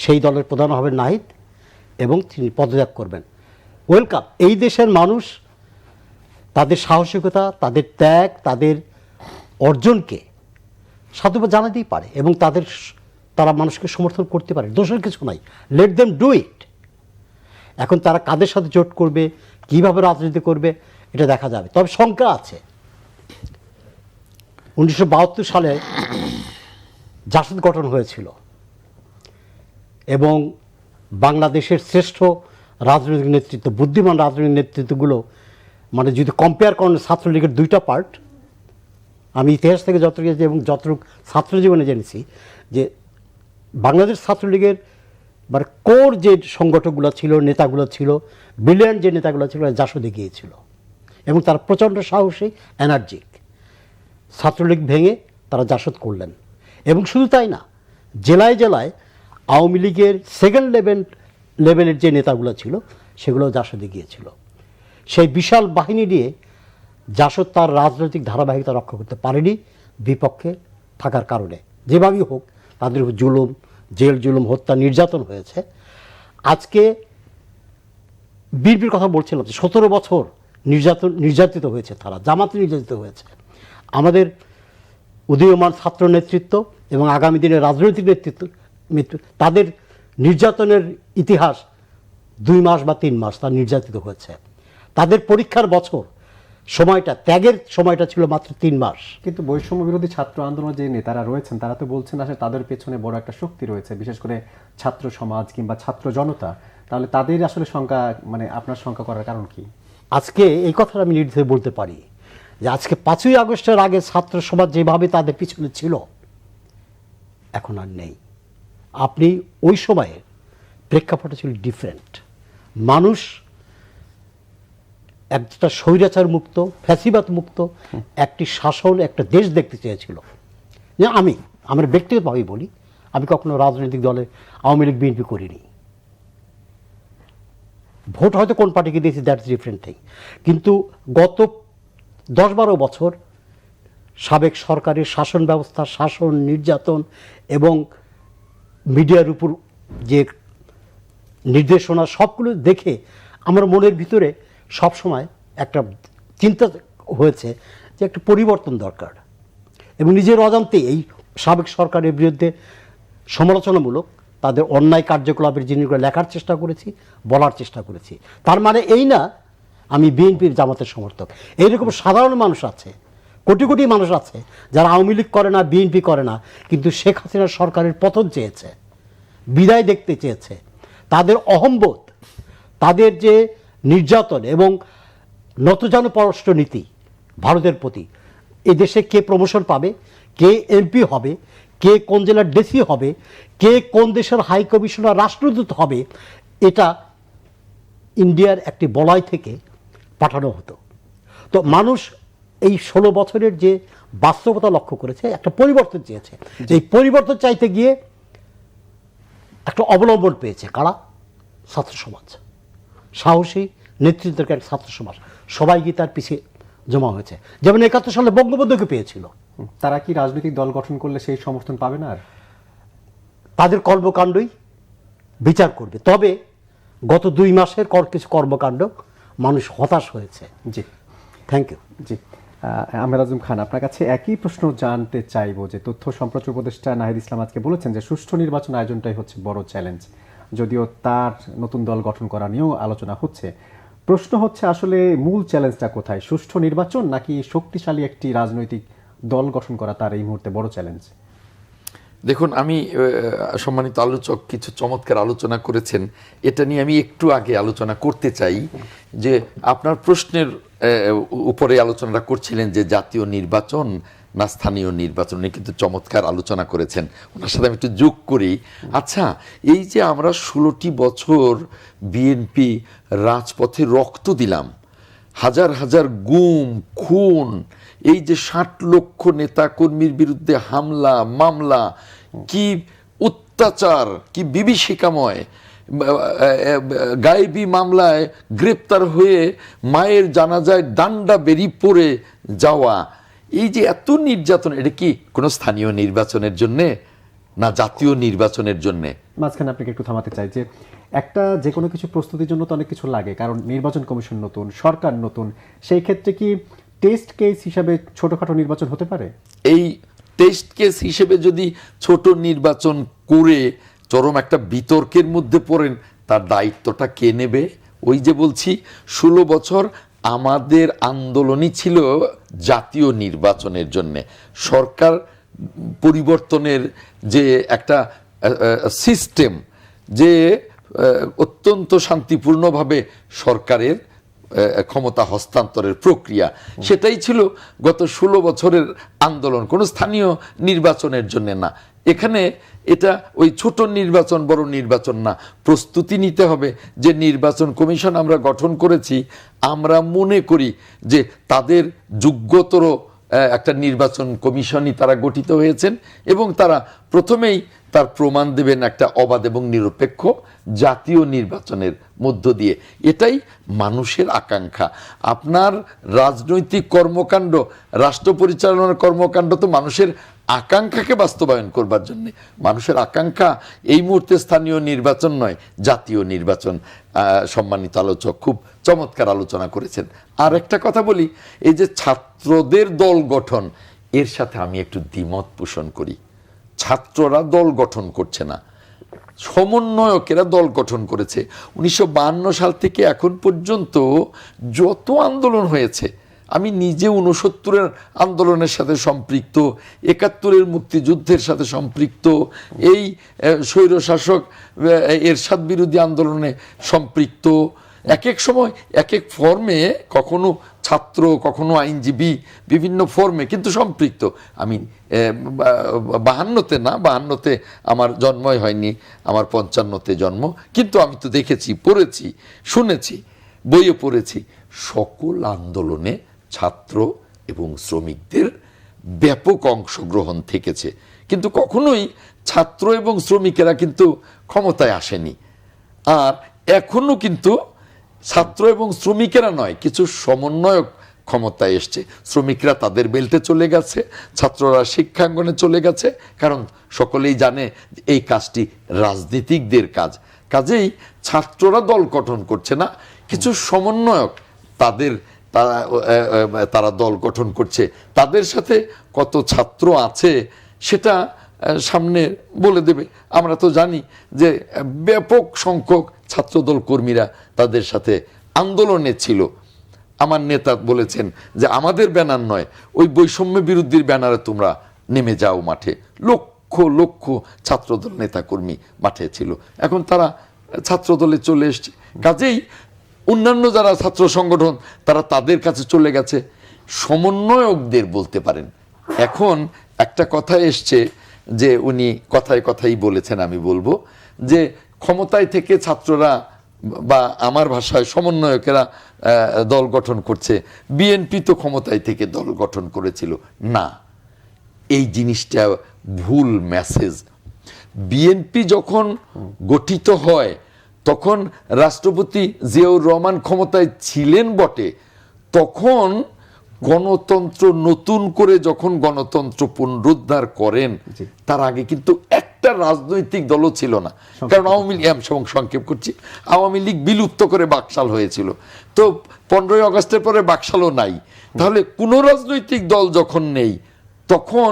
সেই দলের প্রধান হবেন নাহিদ এবং তিনি পদত্যাগ করবেন। ওয়েলকাম। এই দেশের মানুষ তাদের সাহসিকতা, তাদের ত্যাগ, তাদের অর্জনকে সাধুবাদ জানাতেই পারে এবং তারা মানুষকে সমর্থন করতে পারে, দোষের কিছু নাই। Let them do it. এখন তারা কাদের সাথে জোট করবে, কিভাবে রাজনীতি করবে, এটা দেখা যাবে। তবে শঙ্কা আছে। 1972 সালে জাসদ গঠন হয়েছিল এবং বাংলাদেশের শ্রেষ্ঠ রাজনৈতিক নেতৃত্ব, বুদ্ধিমান রাজনৈতিক নেতৃত্বগুলো, মানে যদি কম্পেয়ার করেন ছাত্রলীগের দুইটা পার্ট, আমি ইতিহাস থেকে যতটুকু গেছি এবং যতটুকু ছাত্র জীবনে জেনেছি, যে বাংলাদেশ ছাত্রলীগের মানে কোর যে সংগঠনগুলো ছিল, নেতাগুলো ছিল, ব্রিলিয়ান্ট যে নেতাগুলো ছিল, জাসদে গিয়েছিল এবং তারা প্রচণ্ড সাহসী, এনার্জিক। ছাত্রলীগ ভেঙে তারা জাসদ করলেন এবং শুধু তাই না, জেলায় জেলায় আওয়ামী লীগের সেকেন্ড লেভেলের যে নেতাগুলো ছিল সেগুলো জাসদে গিয়েছিল। সেই বিশাল বাহিনী নিয়ে জাসদ তার রাজনৈতিক ধারাবাহিকতা রক্ষা করতে পারেনি বিপক্ষে থাকার কারণে। যেভাবেই হোক তাদের উপর জুলুম, জেল জুলুম, হত্যা, নির্যাতন হয়েছে। আজকে বিএনপির কথা বলছিলাম যে 17 বছর নির্যাতিত হয়েছে তারা, জামাতে নির্যাতিত হয়েছে। আমাদের উদীয়মান ছাত্র নেতৃত্ব এবং আগামী দিনের রাজনৈতিক নেতৃত্ব তাদের নির্যাতনের ইতিহাস 2 মাস বা 3 মাস তারা নির্যাতিত হয়েছে। তাদের পরীক্ষার বছর, সময়টা, ত্যাগের সময়টা ছিল মাত্র 3 মাস। কিন্তু বৈষম্য বিরোধী ছাত্র আন্দোলনের যে নেতারা রয়েছেন তারা তো বলছেন আসলে তাদের পেছনে বড় একটা শক্তি রয়েছে, বিশেষ করে ছাত্র সমাজ কিংবা ছাত্র জনতা। তাহলে তাদের আসলে শঙ্কা, মানে আপনার শঙ্কা করার কারণ কি? আজকে এই কথাটা আমি নির্দ্বিধায় বলতে পারি যে আজকে 5ই আগস্টের আগে ছাত্র সমাজ যেভাবে তাদের পিছনে ছিল এখন আর নেই। আপনি ওই সময়ের প্রেক্ষাপটে ছিল ডিফারেন্ট। মানুষ একটা স্বৈরাচার মুক্ত, ফ্যাসিবাদ মুক্ত একটি শাসন, একটা দেশ দেখতে চেয়েছিল। যে আমার ব্যক্তিগতভাবেই বলি, আমি কখনো রাজনৈতিক দলে আওয়ামী লীগ বিএনপি করিনি। ভোট হয়তো কোন পার্টিকে দিয়েছি, দ্যাটস ডিফারেন্ট থিং। কিন্তু গত 10-12 বছর সাবেক সরকারের শাসন ব্যবস্থা, শাসন, নির্যাতন এবং মিডিয়ার উপর যে নির্দেশনা, সবগুলো দেখে আমার মনের ভিতরে সবসময় একটা চিন্তা হয়েছে যে একটা পরিবর্তন দরকার। এবং নিজের অজান্তে এই সাবেক সরকারের বিরুদ্ধে সমালোচনামূলক তাদের অন্যায় কার্যকলাপের জিনিসগুলো লেখার চেষ্টা করেছি, বলার চেষ্টা করেছি। তার মানে এই না আমি বিএনপির, জামাতের সমর্থক। এইরকম সাধারণ মানুষ আছে, কোটি কোটি মানুষ আছে যারা আওয়ামী লীগ করে না, বিএনপি করে না, কিন্তু শেখ হাসিনা সরকারের পতন চেয়েছে, বিদায় দেখতে চেয়েছে। তাদের অহম্বোধ, তাদের যে নির্যাতন এবং নতজানু পররাষ্ট্র নীতি ভারতের প্রতি, এদেশে কে প্রমোশন পাবে, কে এমপি হবে, কে কোন জেলার ডিসি হবে, কে কোন দেশের হাই কমিশনার, রাষ্ট্রদূত হবে, এটা ইন্ডিয়ার একটি বলয় থেকে পাঠানো হতো। তো মানুষ এই 16 বছরের যে বাস্তবতা লক্ষ্য করেছে, একটা পরিবর্তন চেয়েছে। এই পরিবর্তন চাইতে গিয়ে একটা অবলম্বন পেয়েছে কারা? ছাত্র সমাজ, সাহসী নেতৃত্বের এক ছাত্র সমাজ, সবাই গিয়ে তার পিছিয়ে জমা হয়েছে। যেমন 71 সালে বঙ্গবন্ধুকে পেয়েছিল। তারা কি রাজনৈতিক দল গঠন করলে সেই সমর্থন পাবে না? আর তাদের কর্মকাণ্ডই বিচার করবে। তবে গত 2 মাসের কিছু কর্মকাণ্ড মানুষ হতাশ হয়েছে। জি, থ্যাংক ইউ। জি, আহমেদ আজম খান, আপনার কাছে একই প্রশ্ন জানতে চাইবো যে তথ্য সম্প্রচার উপদেষ্টা নাহিদ ইসলাম আজকে বলেছেন যে সুষ্ঠু নির্বাচন আয়োজনটাই হচ্ছে বড় চ্যালেঞ্জ। যদিও তার নতুন দল গঠন করা নিয়েও আলোচনা হচ্ছে। প্রশ্ন হচ্ছে আসলে মূল চ্যালেঞ্জটা কোথায়, সুষ্ঠু নির্বাচন নাকি শক্তিশালী একটি রাজনৈতিক দল গঠন করা তার এই মুহূর্তে বড় চ্যালেঞ্জ? দেখুন, আমি সম্মানিত আলোচক কিছু চমৎকার আলোচনা করেছেন, এটা নিয়ে আমি একটু আগে আলোচনা করতে চাই। যে আপনার প্রশ্নের উপরে আলোচনাটা করছিলেন যে জাতীয় নির্বাচন না স্থানীয় নির্বাচন, উনি কিন্তু চমৎকার আলোচনা করেছেন, ওনার সাথে আমি একটু যোগ করি। আচ্ছা, এই যে আমরা 16টি বছর বিএনপি রাজপথে রক্ত দিলাম, হাজার হাজার গুম খুন, এই যে 60 লক্ষ নেতা কর্মীর বিরুদ্ধে হামলা মামলা, কি অত্যাচার, কি বিভীষিকাময়, গায়েবী মামলায় গ্রেপ্তার হয়ে মায়ের জানাজায় ডান্ডা বেরিয়ে পড়ে যাওয়া, এই যে এত নির্যাতন, এটা কি কোনো স্থানীয় নির্বাচনের জন্যে না জাতীয় নির্বাচনের জন্যে? মাঝখানে আপনাকে একটু থামাতে চাই যে একটা যে কোনো কিছু প্রস্তুতির জন্য তো অনেক কিছু লাগে, কারণ নির্বাচন কমিশন নতুন, সরকার নতুন, সেই ক্ষেত্রে কি টেস্ট কেস হিসাবে ছোটখাটো নির্বাচন হতে পারে? এই টেস্ট কেস হিসেবে যদি ছোট নির্বাচন করে চরম একটা বিতর্কের মধ্যে পড়েন, তার দায়িত্বটা কে নেবে? ওই যে বলছি, 16 বছর আমাদের আন্দোলনই ছিল জাতীয় নির্বাচনের জন্যে। সরকার পরিবর্তনের যে একটা সিস্টেম, যে অত্যন্ত শান্তিপূর্ণভাবে সরকারের ক্ষমতা হস্তান্তরের প্রক্রিয়া, সেটাই ছিল গত 16 বছরের আন্দোলন, কোনো স্থানীয় নির্বাচনের জন্য না। এখানে এটা ওই ছোট নির্বাচন বড় নির্বাচন না, প্রস্তুতি নিতে হবে। যে নির্বাচন কমিশন আমরা গঠন করেছি, আমরা মনে করি যে তাদের যোগ্যতর একটা নির্বাচন কমিশনই তারা গঠিত হয়েছেন, এবং তারা প্রথমেই তার প্রমাণ দেবেন একটা অবাধ এবং নিরপেক্ষ জাতীয় নির্বাচনের মধ্য দিয়ে। এটাই মানুষের আকাঙ্ক্ষা। আপনার রাজনৈতিক কর্মকাণ্ড, রাষ্ট্র পরিচালনার কর্মকাণ্ড তো মানুষের আকাঙ্ক্ষাকে বাস্তবায়ন করবার জন্য। মানুষের আকাঙ্ক্ষা এই মুহূর্তে স্থানীয় নির্বাচন নয়, জাতীয় নির্বাচন। সম্মানিত আলোচক খুব চমৎকার আলোচনা করেছেন। আর একটা কথা বলি, এই যে ছাত্রদের দল গঠন, এর সাথে আমি একটু দ্বিমত পোষণ করি। ছাত্ররা দল গঠন করছে না, সমন্বয়কেরা দল গঠন করেছে। 1952 সাল থেকে এখন পর্যন্ত যত আন্দোলন হয়েছে, আমি নিজে 69-এর আন্দোলনের সাথে সম্পৃক্ত, 71-এর মুক্তিযুদ্ধের সাথে সম্পৃক্ত, এই স্বৈরশাসক এরশাদ বিরোধী আন্দোলনে সম্পৃক্ত, এক এক সময় এক এক ফর্মে, কখনো ছাত্র কখনো আইনজীবী, বিভিন্ন ফর্মে কিন্তু সম্পৃক্ত। আমি 52-তে আমার জন্মই হয়নি, আমার 55-তে জন্ম, কিন্তু আমি তো দেখেছি, পড়েছি, শুনেছি, বইয়ে পড়েছি, সকল আন্দোলনে ছাত্র এবং শ্রমিকদের ব্যাপক অংশগ্রহণ থেকেছে। কিন্তু কখনোই ছাত্র এবং শ্রমিকেরা কিন্তু ক্ষমতায় আসেনি। আর এখনো কিন্তু ছাত্র এবং শ্রমিকেরা নয়, কিছু সমন্বয়ক ক্ষমতায় এসছে। শ্রমিকরা তাদের বেল্টে চলে গেছে, ছাত্ররা শিক্ষাঙ্গনে চলে গেছে, কারণ সকলেই জানে এই কাজটি রাজনীতিকদের কাজ। কাজেই ছাত্ররা দল গঠন করছে না, কিছু সমন্বয়ক তারা দল গঠন করছে। তাদের সাথে কত ছাত্র আছে সেটা সামনে বলে দেবে। আমরা তো জানি যে ব্যাপক সংখ্যক ছাত্রদল কর্মীরা তাদের সাথে আন্দোলনে ছিল। আমার নেতা বলেছেন যে আমাদের ব্যানার নয়, ওই বৈষম্য বিরোধীর ব্যানারে তোমরা নেমে যাও মাঠে। লক্ষ লক্ষ ছাত্রদল নেতা কর্মী মাঠে ছিল, এখন তারা ছাত্রদলে চলে এসছে। কাজেই অন্যান্য যারা ছাত্র সংগঠন, তারা তাদের কাছে চলে গেছে। সমন্বয়কদের বলতে পারেন। এখন একটা কথা এসছে যে উনি কথায় কথাই বলেছেন, আমি বলবো যে ক্ষমতায় থেকে ছাত্ররা বা আমার ভাষায় সমন্বয়কেরা দল গঠন করছে, বিএনপি তো ক্ষমতায় থেকে দল গঠন করেছিল না। এই জিনিসটা ভুল মেসেজ। বিএনপি যখন গঠিত হয় তখন রাষ্ট্রপতি জিয়াউর রহমান ক্ষমতায় ছিলেন বটে, তখন গণতন্ত্র নতুন করে যখন গণতন্ত্র পুনরুদ্ধার করেন, তার আগে কিন্তু একটা রাজনৈতিক দলও ছিল না। কারণ আওয়ামী লীগ, সংক্ষেপ করছি, আওয়ামী লীগ বিলুপ্ত করে বাকশাল হয়েছিল। তো 15ই আগস্টের পরে বাকশালও নাই। তাহলে কোন রাজনৈতিক দল যখন নেই, তখন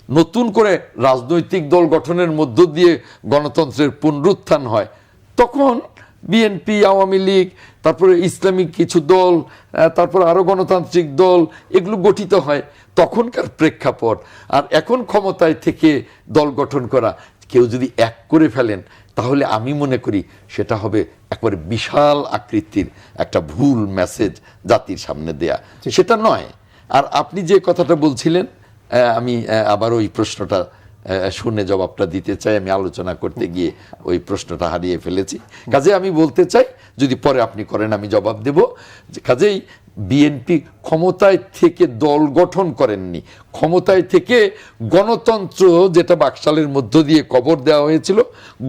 নতুন করে রাজনৈতিক দল গঠনের মধ্য দিয়ে গণতন্ত্রের পুনরুত্থান হয়। তখন বিএনপি, আওয়ামী লীগ, তারপরে ইসলামিক কিছু দল, তারপর আরো গণতান্ত্রিক দল, এগুলো গঠিত হয় তখনকার প্রেক্ষাপট। আর এখন ক্ষমতায় থেকে দল গঠন করা, কেউ যদি এক করে ফেলেন তাহলে আমি মনে করি সেটা হবে একবারে বিশাল আকৃতির একটা ভুল মেসেজ জাতির সামনে দেয়া, সেটা নয়। আর আপনি যে কথাটা বলছিলেন, আমি আবার ওই প্রশ্নটা শুনে জবাবটা দিতে চাই। আমি আলোচনা করতে গিয়ে ওই প্রশ্নটা হারিয়ে ফেলেছি। কাজে আমি বলতে চাই, যদি পরে আপনি করেন আমি জবাব দেব। কাজেই বিএনপি ক্ষমতায় থেকে দল গঠন করেননি, ক্ষমতায় থেকে গণতন্ত্র, যেটা বাকশালের মধ্য দিয়ে কবর দেওয়া হয়েছিল,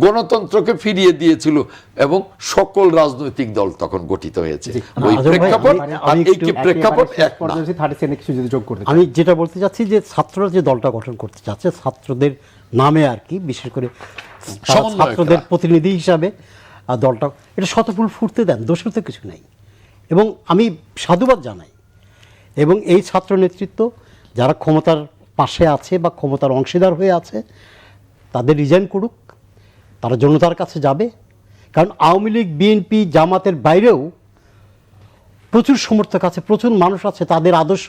গণতন্ত্রকে ফিরিয়ে দিয়েছিল এবং সকল রাজনৈতিক দল তখন গঠিত হয়েছে। ওই আজম ভাই, প্রেক্ষাপট আর এই কি প্রেক্ষাপট এক না। 30 সেকেন্ড কিছু যদি যোগ করতে চাই। আমি যেটা বলতে চাচ্ছি যে ছাত্ররা যে দলটা গঠন করতে চাচ্ছে, ছাত্রদের নামে আর কি, বিশেষ করে তারা সমন্বয়করা। ছাত্রদের প্রতিনিধি হিসাবে দলটা, এটা শতফুল ফুটতে দেন, দোষের তো কিছু নেই। এবং আমি সাধুবাদ জানাই, এবং এই ছাত্র নেতৃত্ব যারা ক্ষমতার পাশে আছে বা ক্ষমতার অংশীদার হয়ে আছে, তাদের রিজাইন করুক, তারা জনতার কাছে যাবে। কারণ আওয়ামী লীগ, বিএনপি, জামাতের বাইরেও প্রচুর সমর্থক আছে, প্রচুর মানুষ আছে, তাদের আদর্শ,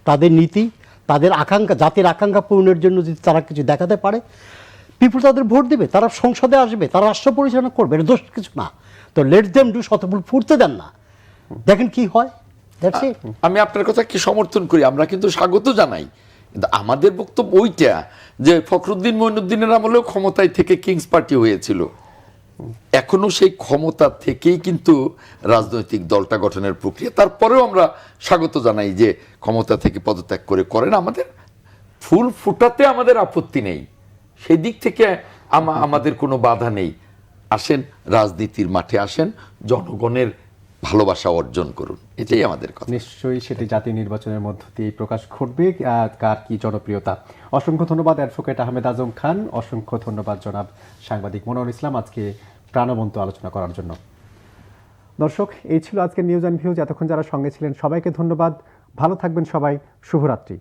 তাদের নীতি, তাদের আকাঙ্ক্ষা, জাতির আকাঙ্ক্ষা পূরণের জন্য যদি তারা কিছু দেখাতে পারে, পিপুল তাদের ভোট দেবে, তারা সংসদে আসবে, তারা রাষ্ট্র পরিচালনা করবে, এটা দোষ কিছু না। তো লেট দেম ডু, শতফুল ফুটতে দেন না, দেখেন কি হয়। That's it. আমি আপনার কথা কি সমর্থন করি, আমরা কিন্তু স্বাগত জানাই, কিন্তু আমাদের বক্তব্য ওইটা যে ফখরুদ্দিন মঈনুদ্দিনের আমলেও ক্ষমতায় থেকে কিংস পার্টি হয়েছিল, এখনো সেই ক্ষমতা থেকেই কিন্তু রাজনৈতিক দলটা গঠনের প্রক্রিয়া। তারপরেও আমরা স্বাগত জানাই যে ক্ষমতা থেকে পদত্যাগ করে করেন, আমাদের ফুল ফুটাতে আমাদের আপত্তি নেই, সেই দিক থেকে আমাদের কোনো বাধা নেই। আসেন, রাজনীতির মাঠে আসেন, জনগণের ভালোবাসা অর্জন করুন, এটাই আমাদের কথা। নিশ্চয়ই সেটি জাতীয় নির্বাচনের মধ্য দিয়ে প্রকাশ ঘটবে কার কি জনপ্রিয়তা। অসংখ্য ধন্যবাদ অ্যাডভোকেট আহমেদ আজম খান, অসংখ্য ধন্যবাদ জনাব সাংবাদিক মনোয়ার ইসলাম আজকে প্রাণবন্ত আলোচনা করার জন্য। দর্শক, এই ছিল আজকের নিউজ অ্যান্ড ভিউজ। এতক্ষণ যারা সঙ্গে ছিলেন সবাইকে ধন্যবাদ। ভালো থাকবেন সবাই, শুভরাত্রি।